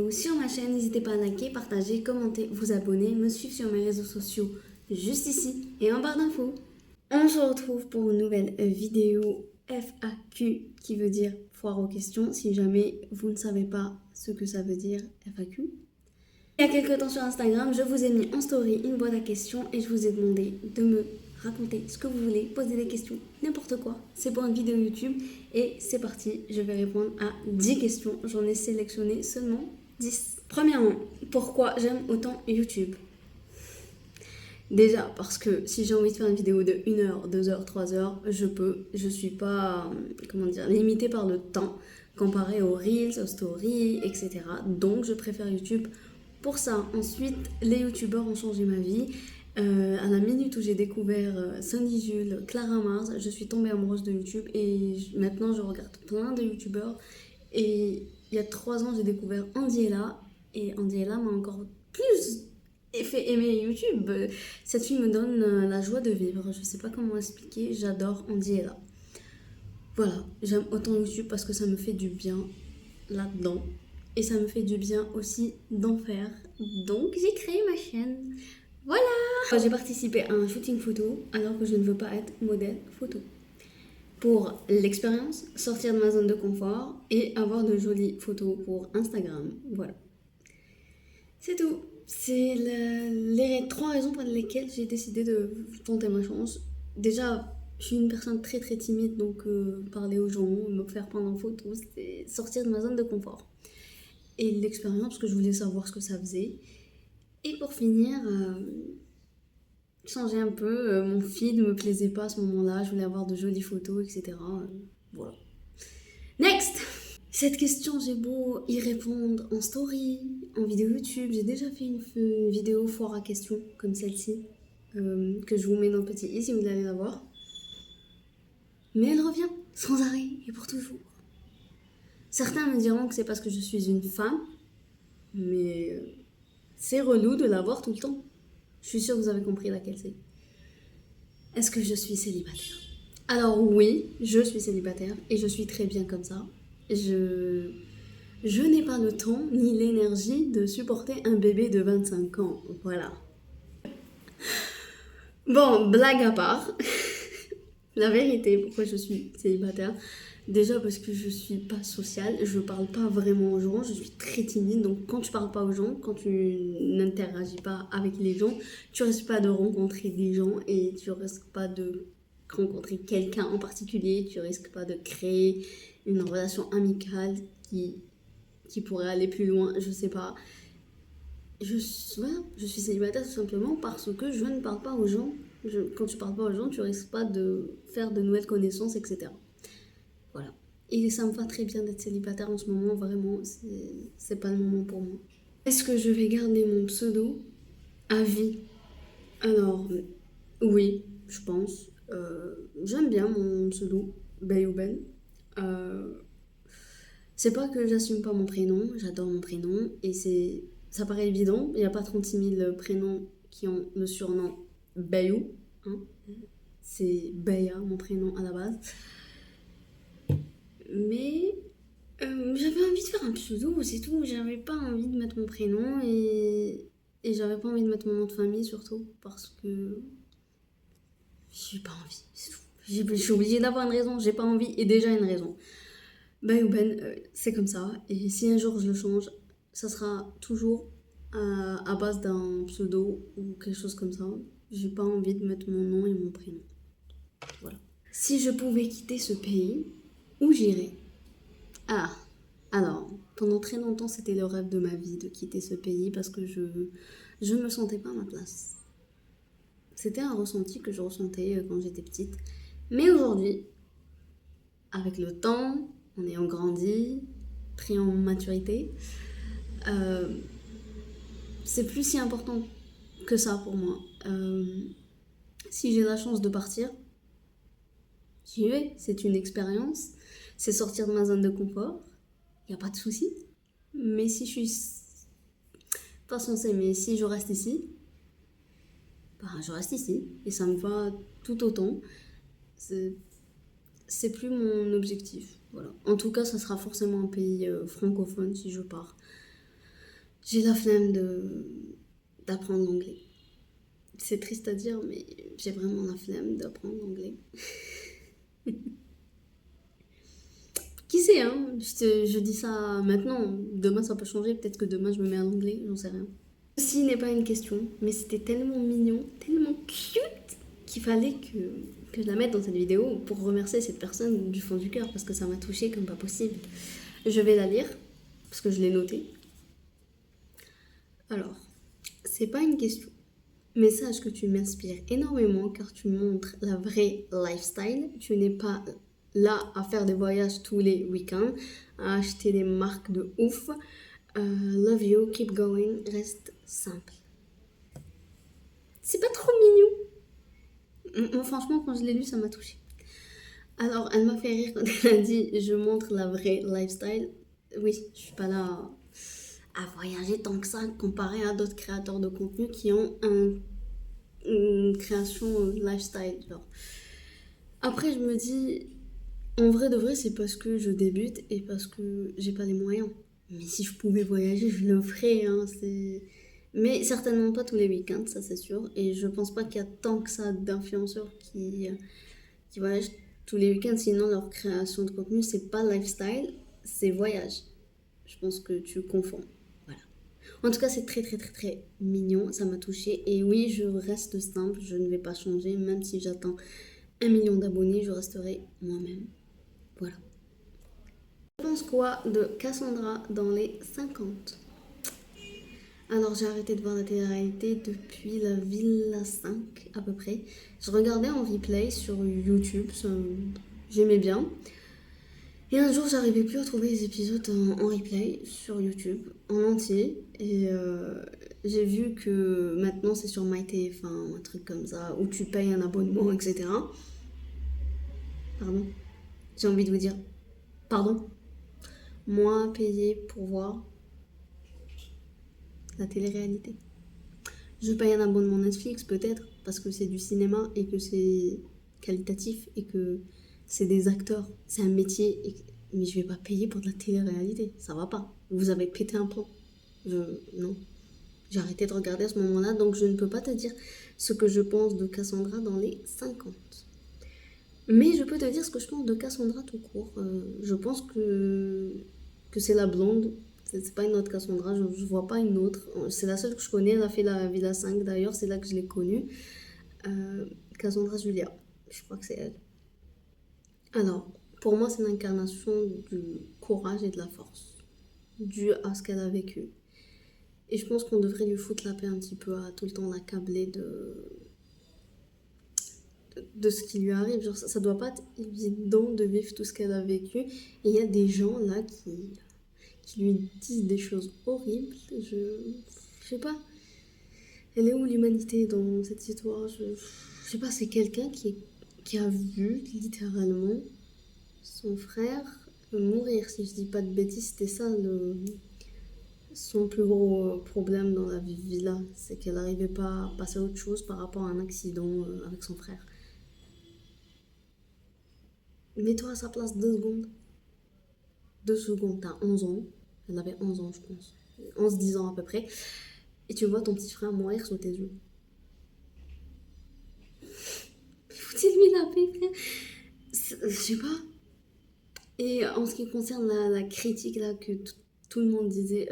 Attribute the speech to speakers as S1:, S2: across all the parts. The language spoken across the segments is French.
S1: vidéo sur ma chaîne. N'hésitez pas à liker, partager, commenter, vous abonner, me suivre sur mes réseaux sociaux juste ici et en barre d'infos. On se retrouve pour une nouvelle vidéo FAQ qui veut dire foire aux questions si jamais vous ne savez pas ce que ça veut dire FAQ. Il y a quelques temps sur Instagram, je vous ai mis en story une boîte à questions et je vous ai demandé de me raconter ce que vous voulez, poser des questions, n'importe quoi. C'est pour une vidéo YouTube et c'est parti, je vais répondre à 10 questions. J'en ai sélectionné seulement 10. Premièrement, pourquoi j'aime autant YouTube ? Déjà parce que si j'ai envie de faire une vidéo de 1 heure, 2 heures, 3 heures, je peux. Je suis pas, limitée par le temps comparé aux Reels, aux Stories, etc. Donc je préfère YouTube pour ça. Ensuite, les youtubeurs ont changé ma vie. À la minute où j'ai découvert Sunny Jules, Clara Mars, je suis tombée amoureuse de YouTube et maintenant je regarde plein de youtubeurs. Et il y a 3 ans, j'ai découvert Andy Ella et Andy Ella m'a encore plus fait aimer YouTube. Cette fille me donne la joie de vivre. Je sais pas comment expliquer, j'adore Andy Ella. Voilà, j'aime autant YouTube parce que ça me fait du bien là-dedans. Et ça me fait du bien aussi d'en faire. Donc j'ai créé ma chaîne. Voilà! J'ai participé à un shooting photo alors que je ne veux pas être modèle photo. Pour l'expérience, sortir de ma zone de confort et avoir de jolies photos pour Instagram. Voilà. C'est tout. C'est les 3 raisons pour lesquelles j'ai décidé de tenter ma chance. Déjà, je suis une personne très très timide, donc parler aux gens, me faire prendre en photo, c'est sortir de ma zone de confort. Et l'expérience, parce que je voulais savoir ce que ça faisait. Et pour finir, changer un peu, mon feed ne me plaisait pas à ce moment-là, je voulais avoir de jolies photos, etc. Voilà. Next! Cette question, j'ai beau y répondre en story, en vidéo YouTube. J'ai déjà fait une vidéo foire à questions comme celle-ci, que je vous mets dans le petit i si vous allez la voir. Mais elle revient sans arrêt et pour toujours. Certains me diront que c'est parce que je suis une femme, mais c'est relou de la voir tout le temps. Je suis sûre que vous avez compris laquelle c'est. Est-ce que je suis célibataire ? Alors oui, je suis célibataire et je suis très bien comme ça. Je n'ai pas le temps ni l'énergie de supporter un bébé de 25 ans. Voilà. Bon, blague à part. La vérité, pourquoi je suis célibataire ? Déjà parce que je suis pas sociale, je parle pas vraiment aux gens, je suis très timide. Donc quand tu parles pas aux gens, quand tu n'interagis pas avec les gens, tu risques pas de rencontrer des gens et tu risques pas de rencontrer quelqu'un en particulier, tu risques pas de créer une relation amicale qui pourrait aller plus loin, je sais pas. Je suis célibataire tout simplement parce que je ne parle pas aux gens. Quand tu parles pas aux gens, tu risques pas de faire de nouvelles connaissances, etc. Voilà. Et ça me va très bien d'être célibataire en ce moment, vraiment, c'est pas le moment pour moi. Est-ce que je vais garder mon pseudo à vie ? Alors, oui, je pense. J'aime bien mon pseudo, Bayouben. C'est pas que j'assume pas mon prénom, j'adore mon prénom et ça paraît évident, il n'y a pas 36 000 prénoms qui ont le surnom Bayou, hein. C'est Baya, mon prénom à la base. Mais j'avais envie de faire un pseudo, c'est tout. J'avais pas envie de mettre mon prénom et j'avais pas envie de mettre mon nom de famille surtout parce que j'ai pas envie, c'est tout. Je suis obligée d'avoir une raison, j'ai pas envie et déjà une raison. C'est comme ça. Et si un jour je le change, ça sera toujours à base d'un pseudo ou quelque chose comme ça. J'ai pas envie de mettre mon nom et mon prénom. Voilà. Si je pouvais quitter ce pays, où j'irais ? Ah, alors, pendant très longtemps, c'était le rêve de ma vie de quitter ce pays parce que je ne me sentais pas à ma place. C'était un ressenti que je ressentais quand j'étais petite. Mais aujourd'hui, avec le temps, en ayant grandi, pris en maturité, c'est plus si important que ça pour moi. Si j'ai la chance de partir, j'y vais, c'est une expérience, c'est sortir de ma zone de confort, il n'y a pas de souci. Mais si je suis pas censée, mais si je reste ici, je reste ici et ça me va tout autant. C'est plus mon objectif. Voilà. En tout cas, ça sera forcément un pays francophone si je pars. J'ai la flemme d'apprendre l'anglais. C'est triste à dire, mais j'ai vraiment la flemme d'apprendre l'anglais. Qui sait, hein? Je dis ça maintenant. Demain, ça peut changer. Peut-être que demain, je me mets à l'anglais. J'en sais rien. Ceci n'est pas une question, mais c'était tellement mignon, tellement cute, qu'il fallait que je la mette dans cette vidéo pour remercier cette personne du fond du cœur, parce que ça m'a touchée comme pas possible. Je vais la lire, parce que je l'ai notée. Alors, c'est pas une question, mais sache que tu m'inspires énormément car tu montres la vraie lifestyle. Tu n'es pas là à faire des voyages tous les week-ends, à acheter des marques de ouf. Love you, keep going, reste simple. C'est pas trop mignon. Moi, franchement, quand je l'ai lu, ça m'a touchée. Alors, elle m'a fait rire quand elle a dit je montre la vraie lifestyle. Oui, je suis pas là à voyager tant que ça comparé à d'autres créateurs de contenu qui ont une création lifestyle. Genre. Après, je me dis, en vrai de vrai, c'est parce que je débute et parce que j'ai pas les moyens. Mais si je pouvais voyager, je le ferais. Hein, mais certainement pas tous les week-ends, ça c'est sûr. Et je pense pas qu'il y a tant que ça d'influenceurs qui voyagent tous les week-ends. Sinon, leur création de contenu, c'est pas lifestyle, c'est voyage. Je pense que tu confonds. Voilà. En tout cas, c'est très très très très mignon, ça m'a touchée. Et oui, je reste simple, je ne vais pas changer, même si j'atteins 1 million d'abonnés, je resterai moi-même. Voilà. Je pense quoi de Cassandra dans les 50? Alors j'ai arrêté de voir la télé-réalité depuis la Villa 5 à peu près. Je regardais en replay sur YouTube, j'aimais bien. Et un jour, j'arrivais plus à trouver les épisodes en replay sur YouTube, en entier. Et j'ai vu que maintenant c'est sur MyTF1, un truc comme ça, où tu payes un abonnement, etc. Pardon. J'ai envie de vous dire, pardon. Moi, payer pour voir la télé-réalité. Je paye un abonnement Netflix peut-être, parce que c'est du cinéma et que c'est qualitatif et que c'est des acteurs, c'est un métier. Mais je vais pas payer pour de la télé-réalité, ça va pas. Vous avez pété un plomb. Non. J'ai arrêté de regarder à ce moment-là, donc je ne peux pas te dire ce que je pense de Cassandra dans les 50. Mais je peux te dire ce que je pense de Cassandra tout court. Je pense que c'est la blonde. C'est pas une autre Cassandra, je vois pas une autre. C'est la seule que je connais, elle a fait la Villa 5 d'ailleurs, c'est là que je l'ai connue. Cassandra Julia, je crois que c'est elle. Alors, pour moi, c'est l'incarnation du courage et de la force, dû à ce qu'elle a vécu. Et je pense qu'on devrait lui foutre la paix un petit peu à tout le temps l'accabler de ce qui lui arrive. Genre, ça doit pas être évident de vivre tout ce qu'elle a vécu. Et il y a des gens là qui lui disent des choses horribles. Je sais pas. Elle est où l'humanité dans cette histoire? Je sais pas, c'est quelqu'un qui a vu littéralement son frère mourir. Si je dis pas de bêtises, c'était ça son plus gros problème dans la vie là. C'est qu'elle n'arrivait pas à passer à autre chose par rapport à un accident avec son frère. Mets-toi à sa place 2 secondes. 2 secondes, t'as 11 ans. Elle avait 11 ans, je pense. 11-10 ans à peu près. Et tu vois ton petit frère mourir sous tes yeux. Foutez-lui la paix, frère. Je sais pas. Et en ce qui concerne la critique là que tout le monde disait,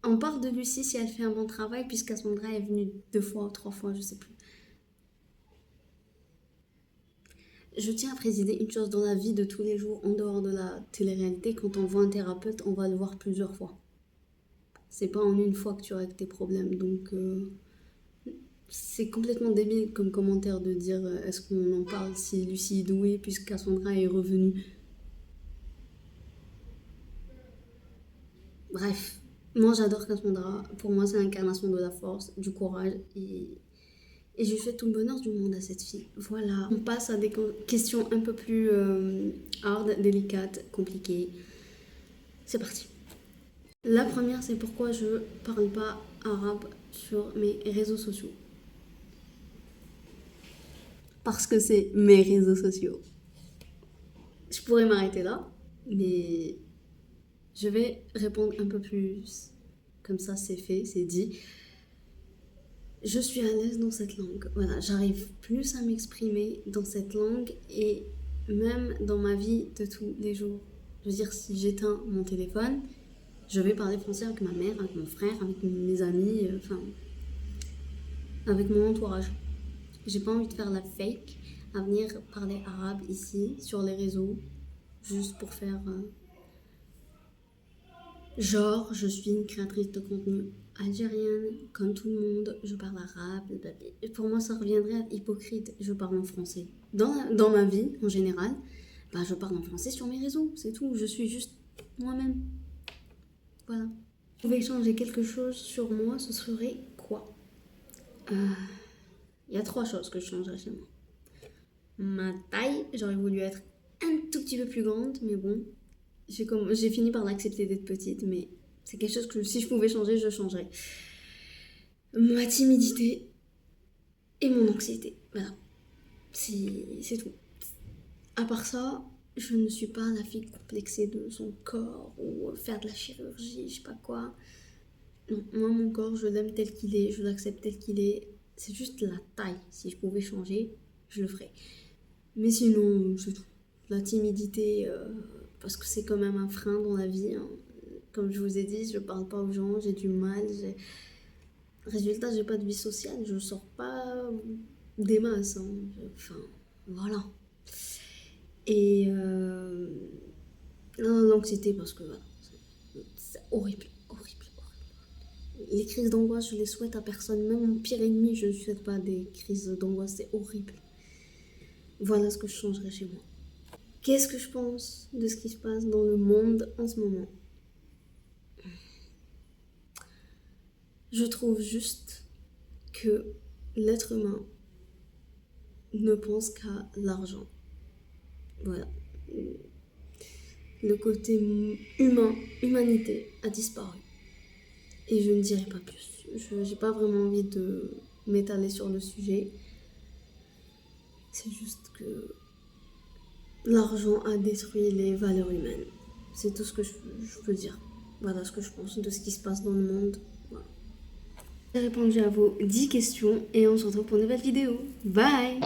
S1: on parle de Lucie si elle fait un bon travail, puisqu'à ce moment-là, elle est venue 2 fois ou 3 fois, je sais plus. Je tiens à préciser une chose dans la vie de tous les jours, en dehors de la télé-réalité, quand on voit un thérapeute, on va le voir plusieurs fois. C'est pas en une fois que tu règles tes problèmes, donc c'est complètement débile comme commentaire de dire est-ce qu'on en parle si Lucie est douée puisque Cassandra est revenue. Bref, moi j'adore Cassandra, pour moi c'est l'incarnation de la force, du courage et je lui souhaite tout le bonheur du monde à cette fille. Voilà, on passe à des questions un peu plus hard, délicates, compliquées. C'est parti. La première, c'est pourquoi je parle pas arabe sur mes réseaux sociaux. Parce que c'est mes réseaux sociaux. Je pourrais m'arrêter là, mais je vais répondre un peu plus comme ça c'est fait, c'est dit. Je suis à l'aise dans cette langue. Voilà, j'arrive plus à m'exprimer dans cette langue et même dans ma vie de tous les jours. Je veux dire, si j'éteins mon téléphone, je vais parler français avec ma mère, avec mon frère, avec mes amis, enfin, avec mon entourage. J'ai pas envie de faire la fake, à venir parler arabe ici, sur les réseaux, juste pour faire genre, je suis une créatrice de contenu algérienne, comme tout le monde, je parle arabe. Et pour moi, ça reviendrait à être hypocrite. Je parle en français. Dans ma vie, en général, bah, je parle en français sur mes réseaux, c'est tout. Je suis juste moi-même. Voilà. Si je pouvais changer quelque chose sur moi, ce serait quoi? Il y a 3 choses que je changerais chez moi. Ma taille, j'aurais voulu être un tout petit peu plus grande, mais bon, j'ai fini par l'accepter d'être petite, mais c'est quelque chose que si je pouvais changer, je changerais. Ma timidité et mon anxiété. Voilà. C'est tout. À part ça, je ne suis pas la fille complexée de son corps ou faire de la chirurgie, je sais pas quoi. Non, moi, mon corps, je l'aime tel qu'il est, je l'accepte tel qu'il est. C'est juste la taille. Si je pouvais changer, je le ferais. Mais sinon, c'est tout. La timidité, parce que c'est quand même un frein dans la vie. Hein. Comme je vous ai dit, je parle pas aux gens, j'ai du mal. Résultat, j'ai pas de vie sociale, je sors pas des masses. Hein. Enfin, voilà. Et l'anxiété, parce que voilà, c'est horrible, horrible, horrible. Les crises d'angoisse, je les souhaite à personne. Même mon pire ennemi, je ne souhaite pas des crises d'angoisse, c'est horrible. Voilà ce que je changerais chez moi. Qu'est-ce que je pense de ce qui se passe dans le monde en ce moment? Je trouve juste que l'être humain ne pense qu'à l'argent. Voilà. Le côté humain, humanité a disparu. Et je ne dirai pas plus. Je n'ai pas vraiment envie de m'étaler sur le sujet. C'est juste que l'argent a détruit les valeurs humaines. C'est tout ce que je peux dire. Voilà ce que je pense de ce qui se passe dans le monde. Voilà. J'ai répondu à vos 10 questions et on se retrouve pour une nouvelle vidéo. Bye!